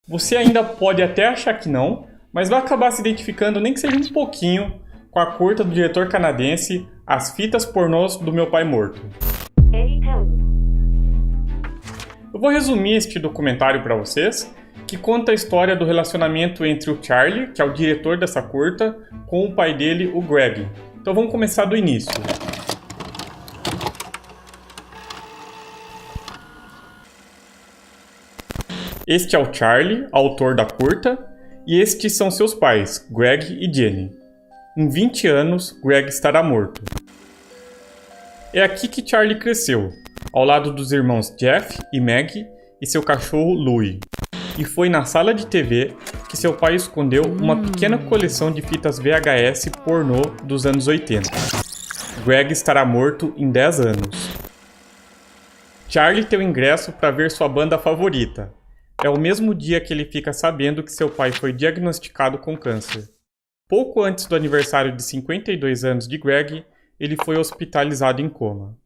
Você ainda pode até achar que não, mas vai acabar se identificando nem que seja um pouquinho com a curta do diretor canadense As Fitas Pornôs do Meu Pai Morto. Eu vou resumir este documentário para vocês, que conta a história do relacionamento entre o Charlie, que é o diretor dessa curta, com o pai dele, o Greg. Então vamos começar do início. Este é o Charlie, autor da curta, e estes são seus pais, Greg e Jenny. Em 20 anos, Greg estará morto. É aqui que Charlie cresceu, ao lado dos irmãos Jeff e Maggie e seu cachorro Louie. E foi na sala de TV que seu pai escondeu uma pequena coleção de fitas VHS pornô dos anos 80. Greg estará morto em 10 anos. Charlie tem o ingresso para ver sua banda favorita. É o mesmo dia que ele fica sabendo que seu pai foi diagnosticado com câncer. Pouco antes do aniversário de 52 anos de Greg, ele foi hospitalizado em coma.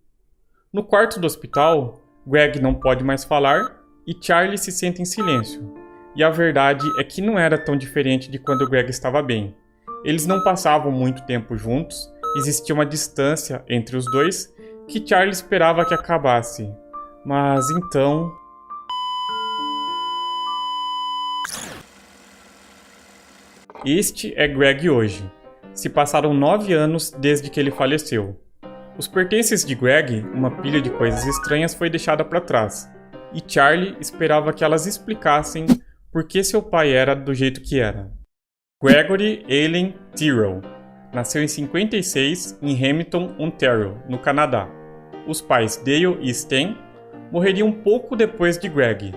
No quarto do hospital, Greg não pode mais falar e Charlie se senta em silêncio. E a verdade é que não era tão diferente de quando Greg estava bem. Eles não passavam muito tempo juntos, existia uma distância entre os dois que Charlie esperava que acabasse. Mas então... Este é Greg hoje. Se passaram 9 anos desde que ele faleceu. Os pertences de Greg, uma pilha de coisas estranhas, foi deixada para trás. E Charlie esperava que elas explicassem por que seu pai era do jeito que era. Gregory Allen Tyrrell nasceu em 56 em Hamilton, Ontario, no Canadá. Os pais Dale e Stan morreriam pouco depois de Greg.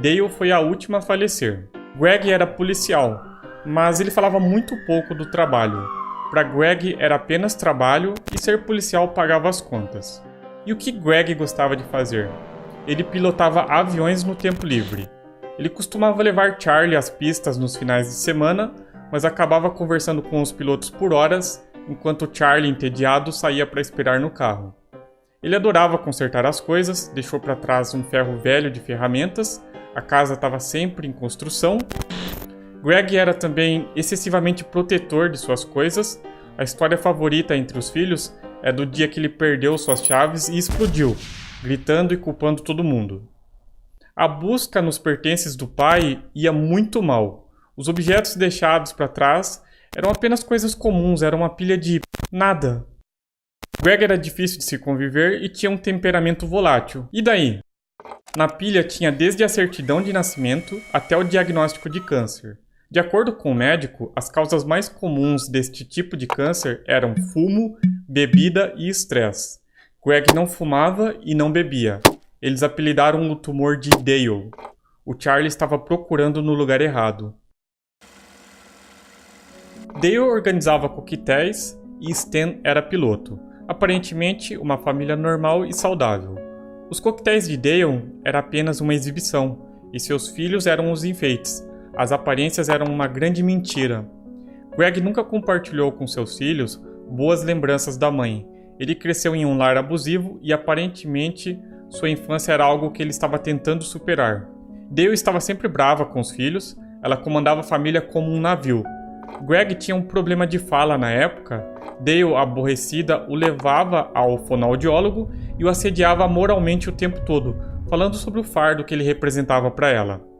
Dale foi a última a falecer. Greg era policial, mas ele falava muito pouco do trabalho. Para Greg era apenas trabalho e ser policial pagava as contas. E o que Greg gostava de fazer? Ele pilotava aviões no tempo livre. Ele costumava levar Charlie às pistas nos finais de semana, mas acabava conversando com os pilotos por horas, enquanto Charlie, entediado, saía para esperar no carro. Ele adorava consertar as coisas, deixou para trás um ferro velho de ferramentas, a casa estava sempre em construção. Greg era também excessivamente protetor de suas coisas. A história favorita entre os filhos é do dia que ele perdeu suas chaves e explodiu, gritando e culpando todo mundo. A busca nos pertences do pai ia muito mal. Os objetos deixados para trás eram apenas coisas comuns, era uma pilha de nada. Greg era difícil de se conviver e tinha um temperamento volátil. E daí? Na pilha tinha desde a certidão de nascimento até o diagnóstico de câncer. De acordo com o médico, as causas mais comuns deste tipo de câncer eram fumo, bebida e estresse. Greg não fumava e não bebia. Eles apelidaram o tumor de Dale. O Charlie estava procurando no lugar errado. Dale organizava coquetéis e Stan era piloto. Aparentemente, uma família normal e saudável. Os coquetéis de Dale era apenas uma exibição, e seus filhos eram os enfeites. As aparências eram uma grande mentira. Greg nunca compartilhou com seus filhos boas lembranças da mãe. Ele cresceu em um lar abusivo e aparentemente sua infância era algo que ele estava tentando superar. Dale estava sempre brava com os filhos, ela comandava a família como um navio. Greg tinha um problema de fala na época. Dale, aborrecida, o levava ao fonoaudiólogo e o assediava moralmente o tempo todo, falando sobre o fardo que ele representava para ela.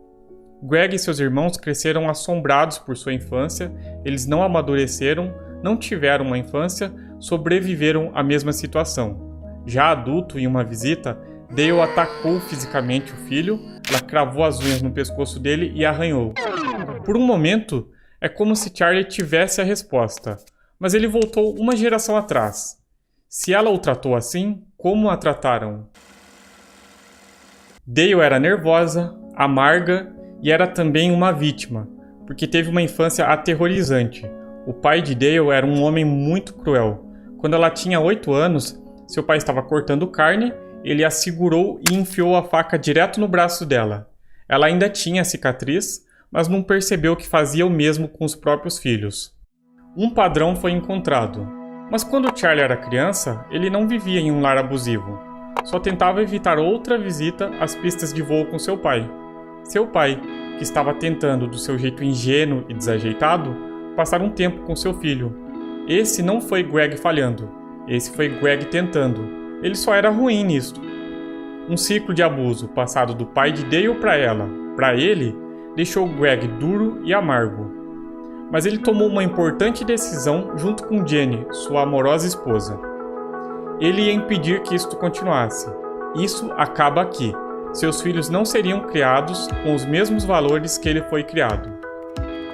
Greg e seus irmãos cresceram assombrados por sua infância, eles não amadureceram, não tiveram uma infância, sobreviveram à mesma situação. Já adulto, em uma visita, Dale atacou fisicamente o filho, ela cravou as unhas no pescoço dele e arranhou. Por um momento, é como se Charlie tivesse a resposta, mas ele voltou uma geração atrás. Se ela o tratou assim, como a trataram? Dale era nervosa, amarga e era também uma vítima, porque teve uma infância aterrorizante. O pai de Dale era um homem muito cruel. Quando ela tinha 8 anos, seu pai estava cortando carne, ele a segurou e enfiou a faca direto no braço dela. Ela ainda tinha a cicatriz, mas não percebeu que fazia o mesmo com os próprios filhos. Um padrão foi encontrado, mas quando Charlie era criança, ele não vivia em um lar abusivo. Só tentava evitar outra visita às pistas de voo com seu pai. Seu pai, que estava tentando, do seu jeito ingênuo e desajeitado, passar um tempo com seu filho. Esse não foi Greg falhando, esse foi Greg tentando. Ele só era ruim nisto. Um ciclo de abuso passado do pai de Dale para ela, para ele, deixou Greg duro e amargo. Mas ele tomou uma importante decisão junto com Jenny, sua amorosa esposa. Ele ia impedir que isto continuasse. Isso acaba aqui. Seus filhos não seriam criados com os mesmos valores que ele foi criado.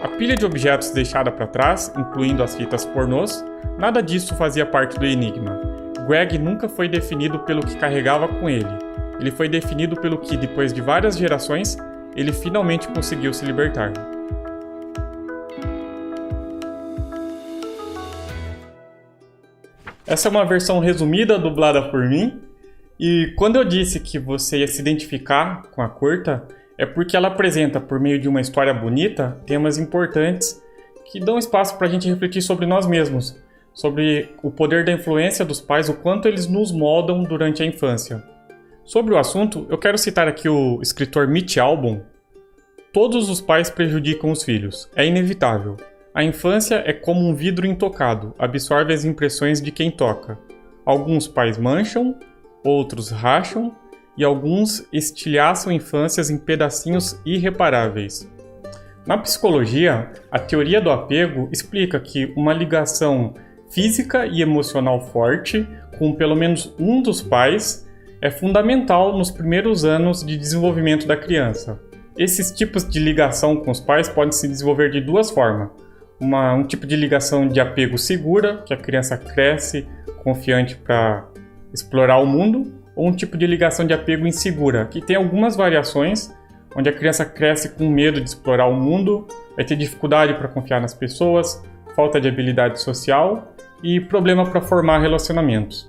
A pilha de objetos deixada para trás, incluindo as fitas pornôs, nada disso fazia parte do enigma. Greg nunca foi definido pelo que carregava com ele. Ele foi definido pelo que, depois de várias gerações, ele finalmente conseguiu se libertar. Essa é uma versão resumida dublada por mim. E quando eu disse que você ia se identificar com a curta, é porque ela apresenta, por meio de uma história bonita, temas importantes que dão espaço para a gente refletir sobre nós mesmos, sobre o poder da influência dos pais, o quanto eles nos moldam durante a infância. Sobre o assunto, eu quero citar aqui o escritor Mitch Albom. Todos os pais prejudicam os filhos, é inevitável. A infância é como um vidro intocado, absorve as impressões de quem toca. Alguns pais mancham, outros racham e alguns estilhaçam infâncias em pedacinhos irreparáveis. Na psicologia, a teoria do apego explica que uma ligação física e emocional forte com pelo menos um dos pais é fundamental nos primeiros anos de desenvolvimento da criança. Esses tipos de ligação com os pais podem se desenvolver de duas formas. Um tipo de ligação de apego segura, que a criança cresce confiante para explorar o mundo, ou um tipo de ligação de apego insegura, que tem algumas variações, onde a criança cresce com medo de explorar o mundo, vai ter dificuldade para confiar nas pessoas, falta de habilidade social e problema para formar relacionamentos.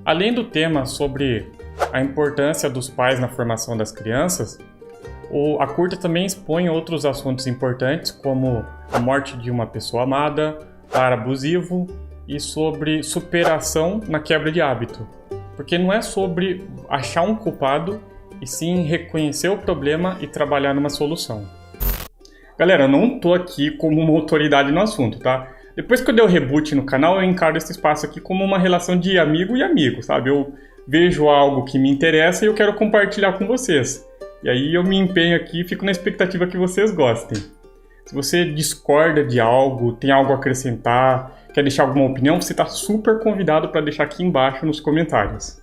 Além do tema sobre a importância dos pais na formação das crianças, a curta também expõe outros assuntos importantes, como a morte de uma pessoa amada, lar abusivo e sobre superação na quebra de hábito. Porque não é sobre achar um culpado, e sim reconhecer o problema e trabalhar numa solução. Galera, eu não tô aqui como uma autoridade no assunto, tá? Depois que eu dei o reboot no canal, eu encaro esse espaço aqui como uma relação de amigo e amigo, sabe? Eu vejo algo que me interessa e eu quero compartilhar com vocês. E aí eu me empenho aqui e fico na expectativa que vocês gostem. Se você discorda de algo, tem algo a acrescentar, quer deixar alguma opinião, você está super convidado para deixar aqui embaixo nos comentários.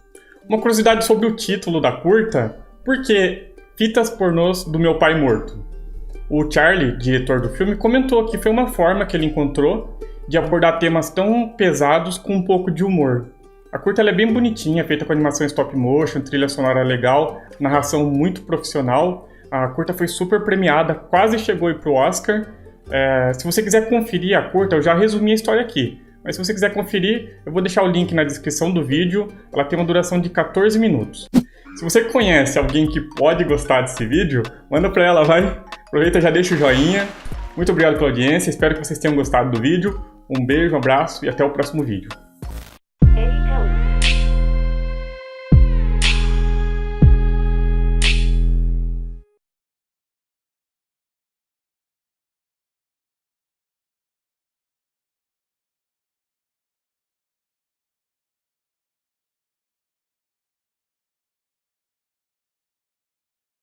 Uma curiosidade sobre o título da curta: por que Fitas Pornôs do Meu Pai Morto? O Charlie, diretor do filme, comentou que foi uma forma que ele encontrou de abordar temas tão pesados com um pouco de humor. A curta ela é bem bonitinha, feita com animação stop motion, trilha sonora legal, narração muito profissional. A curta foi super premiada, quase chegou para o Oscar. Se você quiser conferir a curta, eu já resumi a história aqui. Mas se você quiser conferir, eu vou deixar o link na descrição do vídeo. Ela tem uma duração de 14 minutos. Se você conhece alguém que pode gostar desse vídeo, manda para ela, vai. Aproveita e já deixa o joinha. Muito obrigado pela audiência, espero que vocês tenham gostado do vídeo. Um beijo, um abraço e até o próximo vídeo.